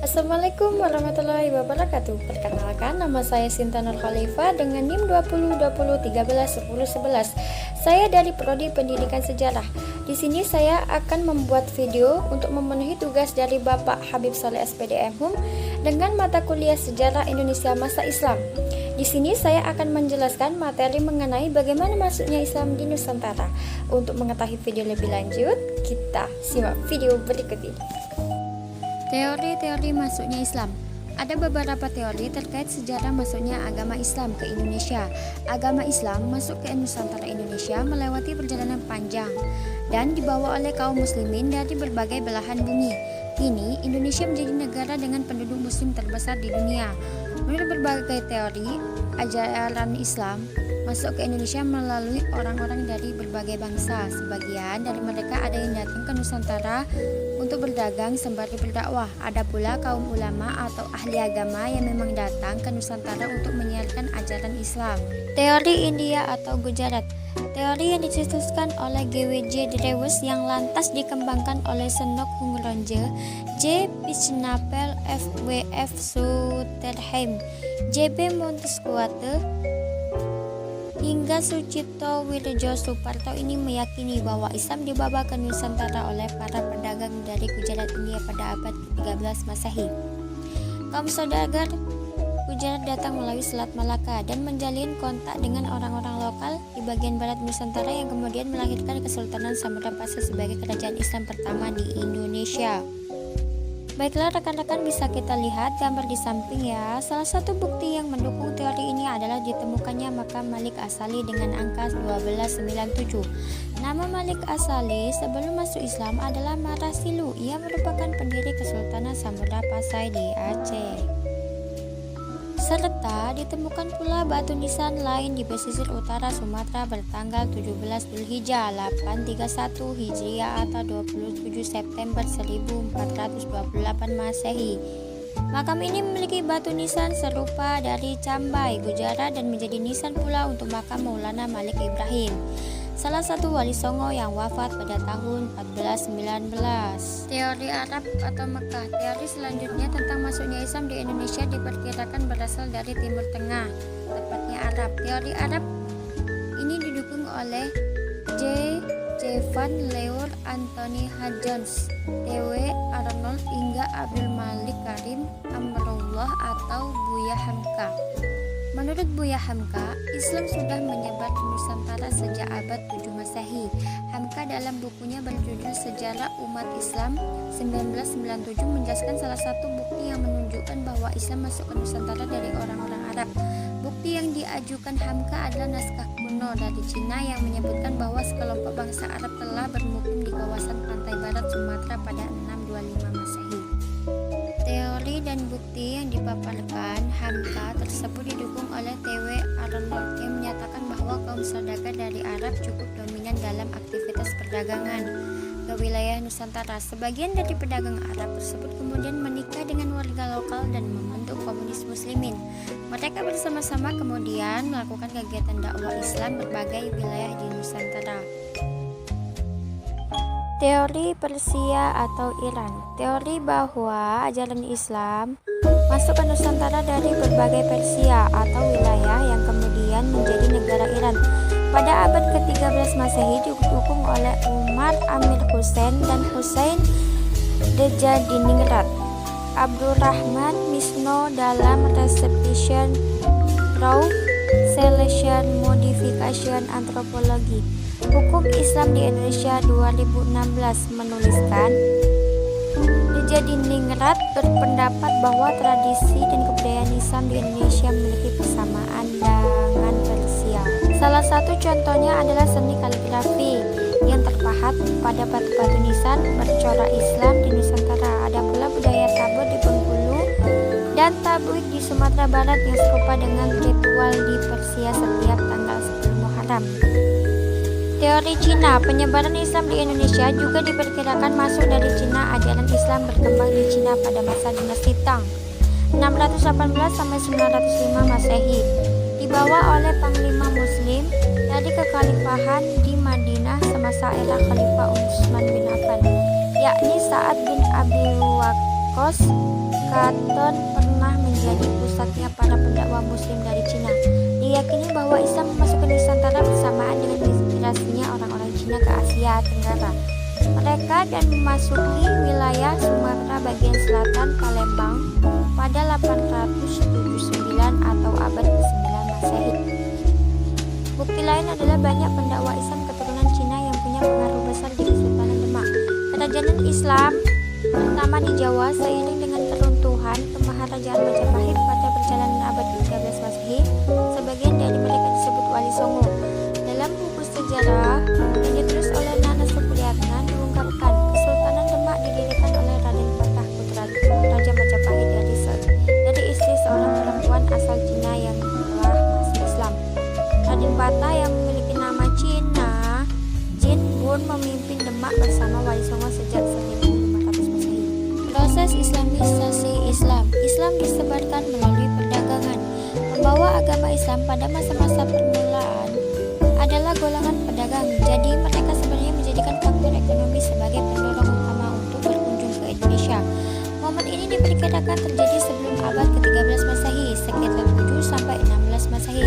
Assalamualaikum warahmatullahi wabarakatuh. Perkenalkan, nama saya Sinta Nur Khalifah dengan NIM 2020131011. Saya dari Prodi Pendidikan Sejarah. Di sini saya akan membuat video untuk memenuhi tugas dari Bapak Habib Saleh SPDM dengan mata kuliah Sejarah Indonesia Masa Islam. Di sini saya akan menjelaskan materi mengenai bagaimana masuknya Islam di Nusantara. Untuk mengetahui video lebih lanjut, kita simak video berikut ini. Teori-teori masuknya Islam. Ada beberapa teori terkait sejarah masuknya agama Islam ke Indonesia. Agama Islam masuk ke Nusantara Indonesia melewati perjalanan panjang dan dibawa oleh kaum muslimin dari berbagai belahan bumi. Kini, Indonesia menjadi negara dengan penduduk muslim terbesar di dunia. Menurut berbagai teori, ajaran Islam masuk ke Indonesia melalui orang-orang dari berbagai bangsa. Sebagian dari mereka ada yang datang ke Nusantara untuk berdagang sembari berdakwah. Ada pula kaum ulama atau ahli agama yang memang datang ke Nusantara untuk menyiarkan ajaran Islam. Teori India atau Gujarat. Teori yang dicetuskan oleh G.W.J. Drewes yang lantas dikembangkan oleh Senok Hungronje, J. Pisnapel, F.W.F. Suterheim, J.B. Montesquieu, hingga Sucipto Wirjo Suparto ini meyakini bahwa Islam dibawa ke Nusantara oleh para pedagang dari Gujarat India pada abad ke-13 Masehi. Kaum saudagar Gujarat datang melalui Selat Malaka dan menjalin kontak dengan orang-orang lokal di bagian barat Nusantara yang kemudian melahirkan Kesultanan Samudra Pasar sebagai kerajaan Islam pertama di Indonesia. Baiklah rekan-rekan, bisa kita lihat gambar di samping ya. Salah satu bukti yang mendukung teori ini adalah ditemukannya makam Malik Asali dengan angka 1297. Nama Malik Asali sebelum masuk Islam adalah Marasilu. Ia merupakan pendiri Kesultanan Samudra Pasai di Aceh. Serta ditemukan pula batu nisan lain di pesisir utara Sumatera bertanggal 17 Dzulhijjah 831 Hijriah atau 27 September 1428 Masehi. Makam ini memiliki batu nisan serupa dari Cambai, Gujarat dan menjadi nisan pula untuk makam Maulana Malik Ibrahim, salah satu wali Songo yang wafat pada tahun 1419. Teori Arab atau Mekah. Teori selanjutnya tentang masuknya Islam di Indonesia diperkirakan berasal dari Timur Tengah, tepatnya Arab. Teori Arab ini didukung oleh J. Van Leur, Anthony Hodgins, T.W. Arnold hingga Abdul Malik Karim Amrullah atau Buya Hamka. Menurut Buya Hamka, Islam sudah menyebar di Nusantara sejak abad 7 Masehi. Hamka dalam bukunya berjudul Sejarah Umat Islam 1997 menjelaskan salah satu bukti yang menunjukkan bahwa Islam masuk ke Nusantara dari orang-orang Arab. Bukti yang diajukan Hamka adalah naskah kuno dari Cina yang menyebutkan bahwa sekelompok bangsa Arab telah bermukim di kawasan pantai barat Sumatera pada 625 Masehi. Teori dan bukti yang dipaparkan Hamka tersebut didukung oleh T.W. Arnold yang menyatakan bahwa kaum saudagar dari Arab cukup dominan dalam aktivitas perdagangan ke wilayah Nusantara. Sebagian dari pedagang Arab tersebut kemudian menikah dengan warga lokal dan membentuk komunitas muslimin. Mereka bersama-sama kemudian melakukan kegiatan dakwah Islam berbagai wilayah di Nusantara. Teori Persia atau Iran. Teori bahwa ajaran Islam masuk ke Nusantara dari berbagai Persia atau wilayah yang kemudian menjadi negara Iran. Pada abad ke-13 Masehi didukung oleh Umar Amir Hussein dan Hussein Dejadiningrat. Abdurrahman Misno dalam Reception Raw Selection Modification Anthropology Hukum Islam di Indonesia 2016 menuliskan, Dejadiningrat berpendapat bahwa tradisi dan kebudayaan Islam di Indonesia memiliki kesamaan dengan Persia. Salah satu contohnya adalah seni kaligrafi yang terpahat pada batu-batu nisan bercorak Islam di Nusantara. Ada pula budaya tabur di Bengkulu dan tablik di Sumatera Barat yang serupa dengan ritual di Persia setiap tanggal 10 Muharram. Teori Cina. Penyebaran Islam di Indonesia juga diperkirakan masuk dari Cina. Ajaran Islam berkembang di Cina pada masa dinasti Tang 618 sampai 905 Masehi. Dibawa oleh panglima muslim dari kekhalifahan di Madinah semasa era Khalifah Utsman bin Affan, yakni Sa'ad bin Abi Waqqas. Canton pernah menjadi pusatnya para pendakwah muslim dari Cina. Diyakini bahwa Islam memasuki Nusantara bersamaan dengan migrasinya orang-orang Cina ke Asia Tenggara. Mereka dan memasuki wilayah Sumatera bagian selatan Palembang pada 879 atau abad ke-9 Masehi. Bukti lain adalah banyak pendakwa Islam keturunan Cina yang punya pengaruh besar di Kesultanan Demak. Kerajaan Islam pertama di Jawa seiring dengan keruntuhan Kemaharajaan Majapahit pada perjalanan abad ke-13 Masehi. Sebagian dari mereka disebut Wali Songo. Dalam buku sejarah yang ditulis oleh Nana Supriyatna diungkapkan Kesultanan Demak didirikan oleh Raden Patah putra Raja Majapahit dari istri seorang perempuan asal Cina yang telah masuk Islam. Raden Patah yang memiliki nama Cina Jin Bun memimpin Demak bersama Wali Songo sejak 1500 Masehi. Proses Islamisasi Islam disebarkan melalui perdagangan. Pembawa agama Islam pada masa-masa permulaan adalah golongan pedagang. Jadi mereka sebenarnya menjadikan faktor ekonomi sebagai pendorong utama untuk berkunjung ke Indonesia. Momen ini diperkirakan terjadi sebelum abad ke-13 Masehi, sekitar 7 sampai 16 Masehi.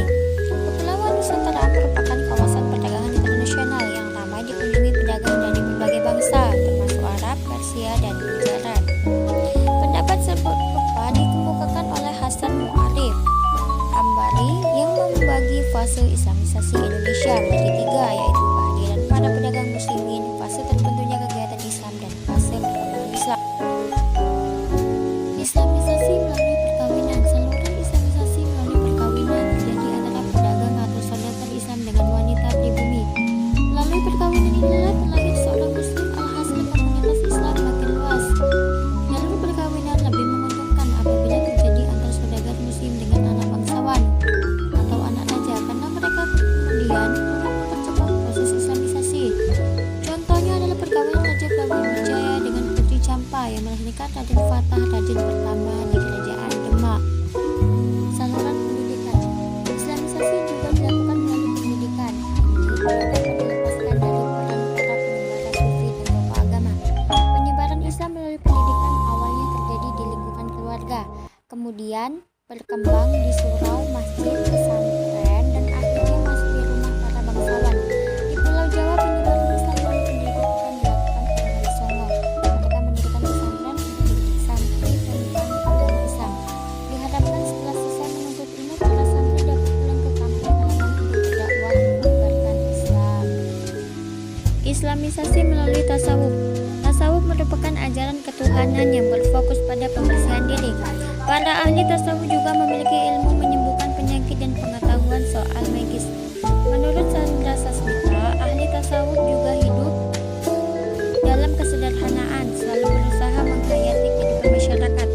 Kepulauan Nusantara merupakan kawasan perdagangan internasional yang ramai dikunjungi pedagang dari berbagai bangsa, termasuk Arab, Persia, dan Gujarat. Pendapat serupa dikemukakan oleh Hasan Mu'arif Ambari yang membagi fase Islamisasi Indonesia menjadi 3, yaitu kehadiran para pedagang muslimin, fase terbentuknya kegiatan Islam, dan fase perkembangan Islam. Islamisasi melalui perkawinan. Saluran Islamisasi melalui perkawinan terjadi antara pedagang atau saudagar Islam dengan wanita pribumi. Melalui perkawinan inilah terlahir seorang muslim, alhasil komunitas Islam makin luas. Jalur perkawinan lebih menguntungkan apabila terjadi antar saudagar muslim dengan anak bangsawan atau anak raja, karena mereka kemudian mempercepat proses Islamisasi. Contohnya adalah perkawinan Raja Brawijaya dengan Putri Campa yang melahirkan Raden Fatah, raden pertama di Kerajaan Demak. Saluran pendidikan. Islamisasi juga dilakukan melalui pendidikan. Ini dapat dilepaskan dari peran para penyebar sufi dan tokoh agama. Penyebaran Islam melalui pendidikan awalnya terjadi di lingkungan keluarga, kemudian berkembang di surau, masjid, pesantren, dan akhirnya masuk di rumah para bangsawan. Di Pulau Jawa, penyebaran Islam melalui pendidikan dilakukan oleh Wali Songo. Mereka mendirikan pesantren untuk mendidik santri tentang agama Islam. Diharapkan setelah selesai menuntut ilmu, para santri dapat pulang ke kampung halaman untuk berdakwah menyebarkan Islam. Islamisasi melalui tasawuf. Tasawuf merupakan ajaran ketuhanan yang berfokus pada pembersihan diri. Para ahli tasawuf juga memiliki ilmu menyembuhkan penyakit dan pengetahuan soal magis. Menurut Chandra Sasmita, ahli tasawuf juga hidup dalam kesederhanaan, selalu berusaha menghayati kehidupan masyarakat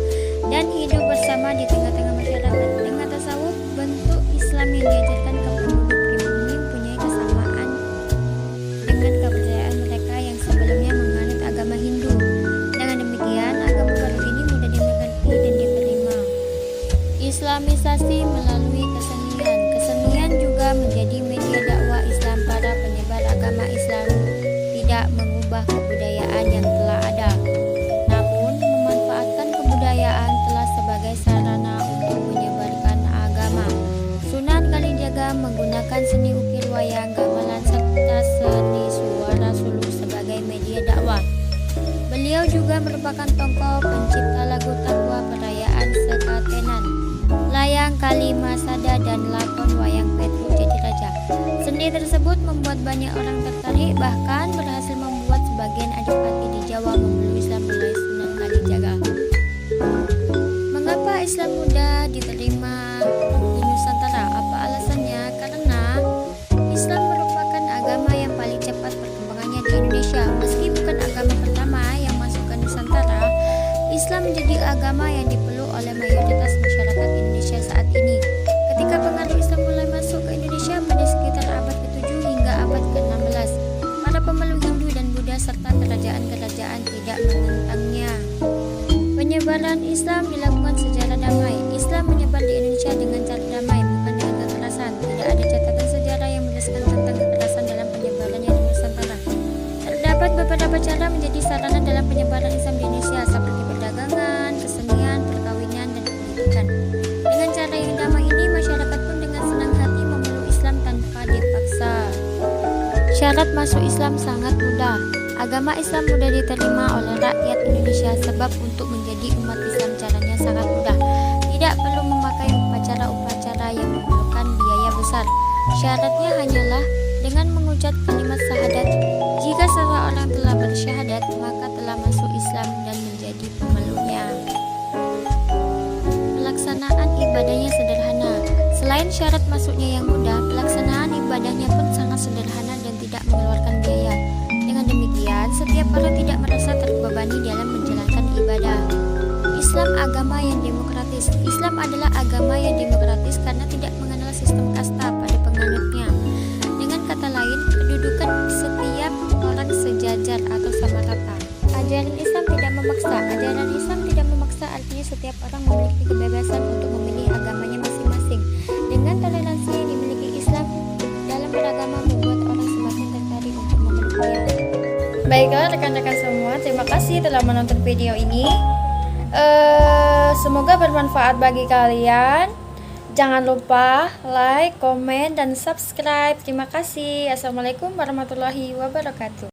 dan hidup bersama di tengah-tengah masyarakat. Dengan tasawuf, bentuk Islam yang diajarkan ke penduduk pribumi mempunyai kesamaan dengan kepercayaan mereka yang sebelumnya menganut agama Hindu. Dengan demikian, agama baru ini mudah dimengerti dan diterima. Islamisasi melalui kesenian. Kesenian juga menjadi media dakwah Islam. Para penyebar agama Islam tidak mengubah kebudayaan yang telah ada, namun memanfaatkan kebudayaan telah sebagai sarana untuk menyebarkan agama. Sunan Kalijaga menggunakan seni ukir, wayang, gamelan, serta seni suara suluk sebagai media dakwah. Beliau juga merupakan tokoh pencipta lagu takwa perayaan Sekatenan, layang Kalimasada, dan lakon wayang Petru Jatiraja. Seni tersebut membuat banyak orang tertarik, bahkan berhasil membuat sebagian adipati di Jawa memeluk Islam mulai Sunan Kalijaga. Mengapa Islam mudah diterima di Nusantara? Apa alasannya? Karena Islam merupakan agama yang paling cepat perkembangannya di Indonesia. Meski bukan agama pertama yang masuk ke Nusantara, Islam menjadi agama yang dipeluk oleh mayoritas masyarakat Indonesia saat ini. Ketika pengaruh Islam mulai masuk ke Indonesia pada sekitar abad ke-7 hingga abad ke-16, para pemeluk Hindu dan Buddha serta kerajaan-kerajaan tidak menentangnya. Penyebaran Islam dilakukan secara damai. Islam menyebar di Indonesia dengan cara damai, bukan dengan kekerasan. Tidak ada catatan sejarah yang menjelaskan tentang kekerasan dalam penyebarannya di Nusantara. Terdapat beberapa cara menjadi sarana dalam penyebaran Islam di Indonesia, seperti perdagangan, kesenian, perkawinan, Syarat masuk Islam sangat mudah. Agama Islam mudah diterima oleh rakyat Indonesia sebab untuk menjadi umat Islam caranya sangat mudah. Tidak perlu memakai upacara-upacara yang memerlukan biaya besar. Syaratnya hanyalah dengan mengucap kalimat syahadat. Jika seseorang telah bersyahadat, maka telah masuk Islam dan menjadi pemeluknya. Pelaksanaan ibadahnya sederhana. Selain syarat masuknya yang mudah, pelaksanaan ibadahnya pun sangat sederhana dan tidak mengeluarkan biaya. Dengan demikian, setiap orang tidak merasa terbebani dalam menjalankan ibadah. Islam agama yang demokratis. Islam adalah agama yang demokratis karena tidak mengenal sistem kasta pada penganutnya. Dengan kata lain, kedudukan setiap orang sejajar atau sama rata. Ajaran Islam tidak memaksa. Ajaran Islam tidak memaksa artinya setiap orang memiliki kebebasan untuk memilih agamanya masing-masing. Dengan toleransi yang dimiliki Islam dalam beragama membuat orang semakin tertarik untuk memeluknya. Baiklah rekan-rekan semua, terima kasih telah menonton video ini. Semoga bermanfaat bagi kalian. Jangan lupa like, komen, dan subscribe. Terima kasih. Assalamualaikum warahmatullahi wabarakatuh.